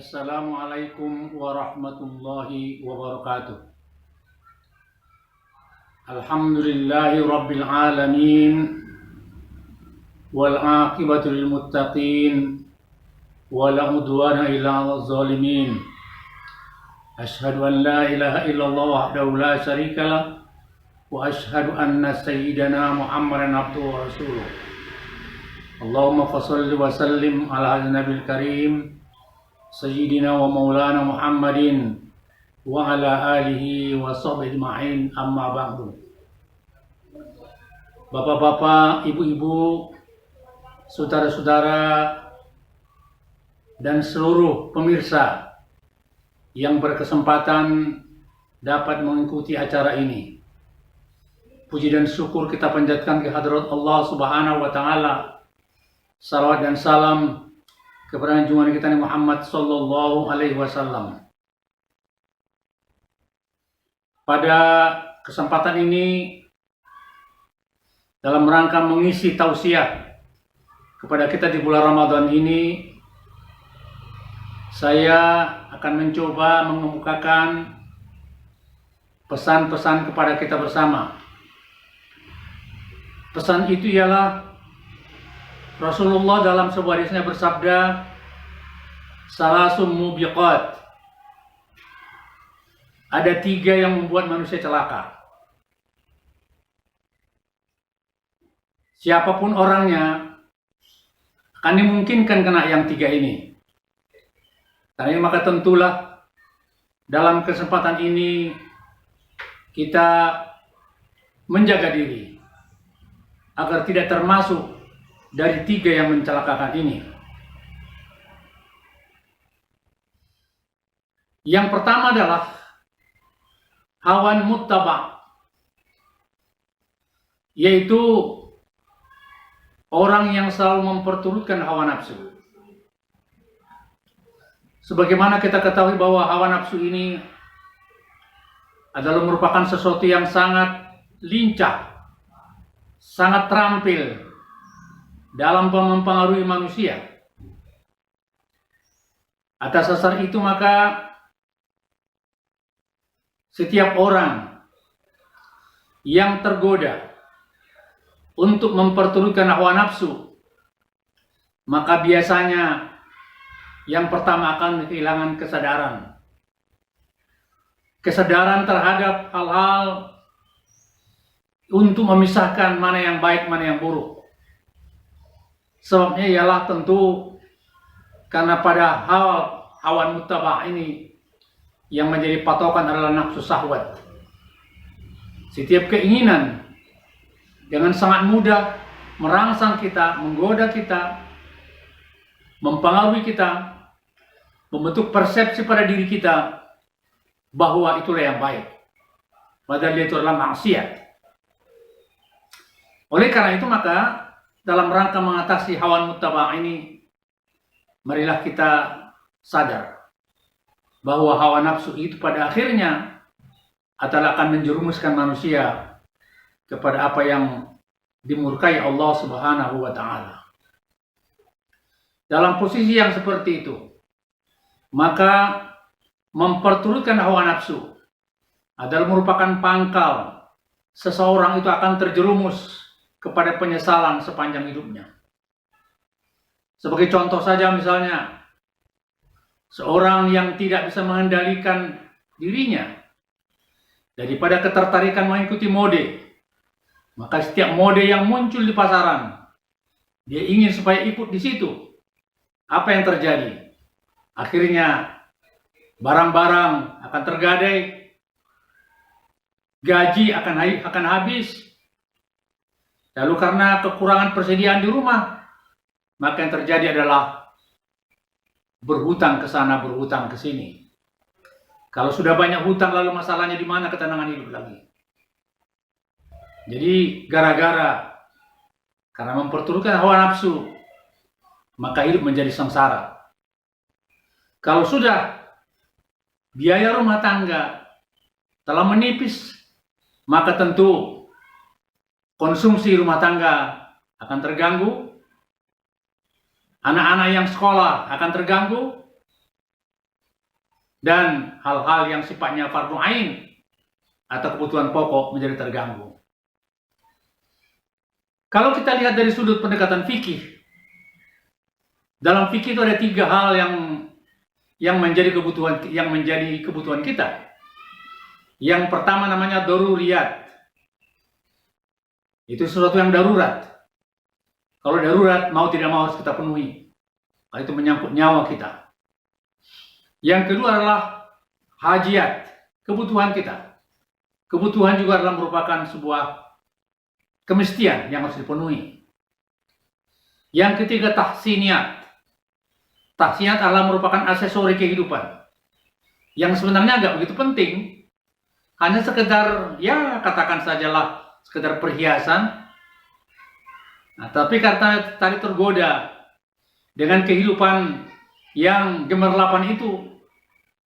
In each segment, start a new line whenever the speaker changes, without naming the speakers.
Assalamualaikum warahmatullahi wabarakatuh. Alhamdulillahi rabbil alamin wal aqibatu lil muttaqin wala udwana illa 'alal zalimin. Asyhadu an la ilaha illallah wahdahu la syarikalah wa asyhadu anna sayyidana Muhammadan abduhu wa rasuluh. Allahumma shalli wa sallim ala nabil karim Sayyidina wa maulana Muhammadin wa ala alihi wa sahbihi ajma'in, amma ba'du. Bapak-bapak, ibu-ibu, saudara-saudara, dan seluruh pemirsa yang berkesempatan dapat mengikuti acara ini. Puji dan syukur kita panjatkan ke hadirat Allah Subhanahu wa taala. Salawat dan salam kepada junjungan kita Nabi Muhammad sallallahu alaihi wasallam. Pada kesempatan ini, dalam rangka mengisi tausiah kepada kita di bulan Ramadan ini, saya akan mencoba mengemukakan pesan-pesan kepada kita bersama. Pesan itu ialah Rasulullah dalam sebuah hadisnya bersabda, "Salasum mubiqat." Ada 3 yang membuat manusia celaka. Siapapun orangnya akan dimungkinkan kena yang 3 ini. Karena maka tentulah dalam kesempatan ini kita menjaga diri agar tidak termasuk dari 3 yang mencelakakan ini. Yang pertama adalah hawan muttaba, yaitu orang yang selalu memperturutkan hawa nafsu. Sebagaimana kita ketahui bahwa hawa nafsu ini adalah merupakan sesuatu yang sangat lincah, sangat terampil dalam mempengaruhi manusia. Atas dasar itu maka setiap orang yang tergoda untuk memperturutkan hawa nafsu, maka biasanya yang pertama akan kehilangan kesadaran. Kesadaran terhadap hal-hal untuk memisahkan mana yang baik, mana yang buruk. Sebabnya ialah tentu karena pada hawan muttaba ini yang menjadi patokan adalah nafsu syahwat. Setiap keinginan dengan sangat mudah merangsang kita, menggoda kita, mempengaruhi kita, membentuk persepsi pada diri kita bahwa itulah yang baik, padahal itu adalah maksiat. Oleh karena itu maka dalam rangka mengatasi hawan muttaba ini, marilah kita sadar bahwa hawa nafsu itu pada akhirnya akan menjerumuskan manusia kepada apa yang dimurkai Allah Subhanahu wa taala. Dalam posisi yang seperti itu, maka memperturutkan hawa nafsu adalah merupakan pangkal seseorang itu akan terjerumus kepada penyesalan sepanjang hidupnya. Sebagai contoh saja misalnya, seorang yang tidak bisa mengendalikan dirinya daripada ketertarikan mengikuti mode, maka setiap mode yang muncul di pasaran, dia ingin supaya ikut di situ. Apa yang terjadi? Akhirnya barang-barang akan tergadai, gaji akan habis. Lalu karena kekurangan persediaan di rumah, maka yang terjadi adalah berhutang ke sana, berhutang ke sini. Kalau sudah banyak hutang, lalu masalahnya di mana ketenangan hidup lagi? Jadi karena memperturutkan hawa nafsu, maka hidup menjadi sengsara. Kalau sudah biaya rumah tangga telah menipis, maka tentu konsumsi rumah tangga akan terganggu, anak-anak yang sekolah akan terganggu, dan hal-hal yang sifatnya fardhu ain atau kebutuhan pokok menjadi terganggu. Kalau kita lihat dari sudut pendekatan fikih, dalam fikih itu ada 3 hal yang menjadi kebutuhan kita. Yang pertama namanya daruriyat. Itu sesuatu yang darurat. Kalau darurat, mau tidak mau harus kita penuhi. Kalau itu menyangkut nyawa kita. Yang kedua adalah hajiyat, kebutuhan kita. Kebutuhan juga adalah merupakan sebuah kemestian yang harus dipenuhi. Yang ketiga tahsiniyat. Tahsiniyat adalah merupakan aksesori kehidupan yang sebenarnya nggak begitu penting, hanya sekedar ya katakan sajalah sekedar perhiasan. Nah, tapi karena tadi tergoda dengan kehidupan yang gemerlapan itu,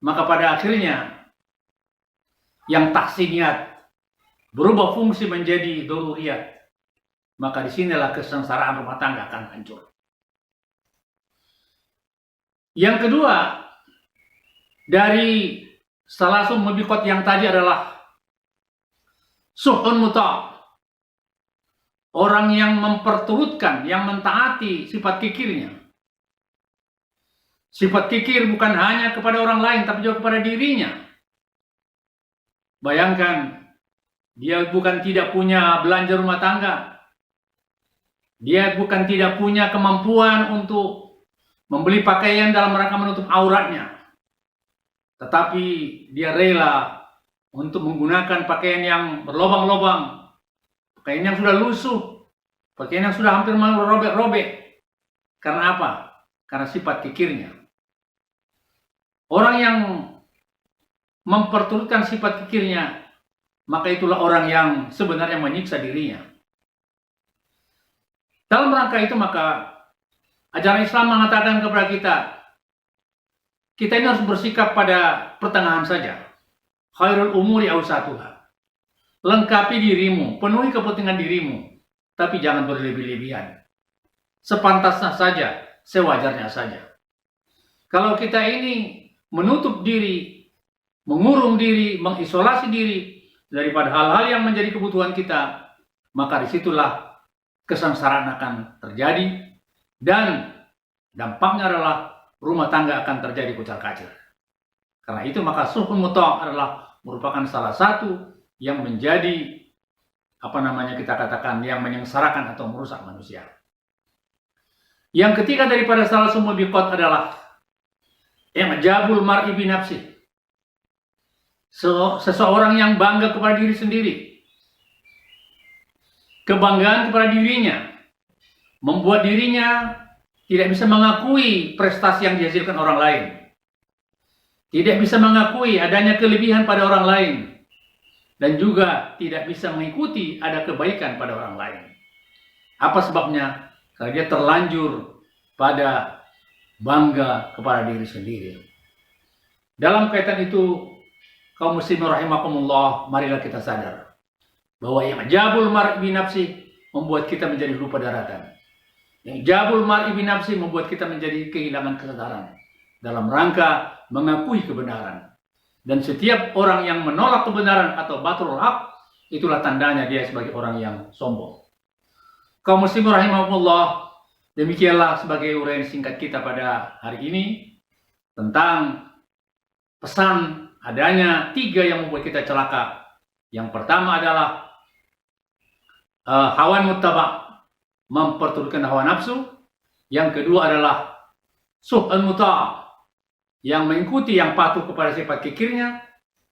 maka pada akhirnya yang tahsiniyat berubah fungsi menjadi daruriyat. Maka disinilah kesengsaraan rumah tangga akan hancur. Yang kedua, dari salasul mubiqat yang tadi adalah suhun muta'. Orang yang memperturutkan, yang mentaati sifat kikirnya. Sifat kikir bukan hanya kepada orang lain, tapi juga kepada dirinya. Bayangkan, dia bukan tidak punya belanja rumah tangga. Dia bukan tidak punya kemampuan untuk membeli pakaian dalam rangka menutup auratnya. Tetapi dia rela untuk menggunakan pakaian yang berlobang-lobang, pakaian yang sudah lusuh, pakaian yang sudah hampir merobek-robek. Karena apa? Karena sifat kikirnya. Orang yang memperturutkan sifat kikirnya, maka itulah orang yang sebenarnya menyiksa dirinya. Dalam rangka itu maka ajaran Islam mengatakan kepada kita ini harus bersikap pada pertengahan saja. Khairul umuri awsatuha. Lengkapi dirimu, penuhi kepentingan dirimu, tapi jangan berlebih-lebihan. Sepantasnya saja, sewajarnya saja. Kalau kita ini menutup diri, mengurung diri, mengisolasi diri daripada hal-hal yang menjadi kebutuhan kita, maka disitulah kesengsaraan akan terjadi. Dan dampaknya adalah rumah tangga akan terjadi kucar-kacir. Karena itu maka suhun muta' adalah merupakan salah satu yang menjadi kita katakan yang menyengsarakan atau merusak manusia. Yang ketiga daripada salah semua biqat adalah i'jabul mar'i bi nafsi. Seseorang yang bangga kepada diri sendiri. Kebanggaan kepada dirinya membuat dirinya tidak bisa mengakui prestasi yang dihasilkan orang lain. Tidak bisa mengakui adanya kelebihan pada orang lain. Dan juga tidak bisa mengikuti ada kebaikan pada orang lain. Apa sebabnya? Karena dia terlanjur pada bangga kepada diri sendiri. Dalam kaitan itu, kaum muslimin rahimakumullah, marilah kita sadar bahwa yang i'jabul mar'i bi nafsi membuat kita menjadi lupa daratan. Yang jabul mar'i bi nafsi membuat kita menjadi kehilangan kesadaran dalam rangka mengakui kebenaran. Dan setiap orang yang menolak kebenaran atau batrul haq, itulah tandanya dia sebagai orang yang sombong. Kaum muslimin rahimakumullah, demikianlah sebagai uraian singkat kita pada hari ini tentang pesan adanya 3 yang membuat kita celaka. Yang pertama adalah hawan muttaba', memperturutkan hawa nafsu. Yang kedua adalah suh'ul muta', yang mengikuti, yang patuh kepada sifat kikirnya.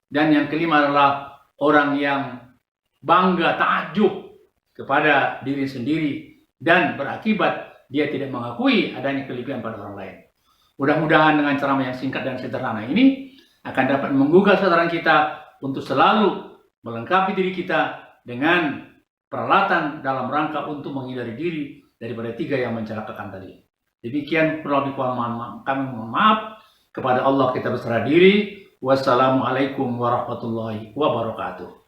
Dan yang kelima adalah orang yang bangga, ta'ajub kepada diri sendiri dan berakibat dia tidak mengakui adanya kelebihan pada orang lain. Mudah-mudahan dengan ceramah yang singkat dan sederhana ini akan dapat menggugah kesadaran kita untuk selalu melengkapi diri kita dengan peralatan dalam rangka untuk menghindari diri daripada 3 yang mencelakakan tadi. Demikian kurang lebih kami mohon maaf. Kepada Allah kita berserah diri. Wassalamualaikum warahmatullahi wabarakatuh.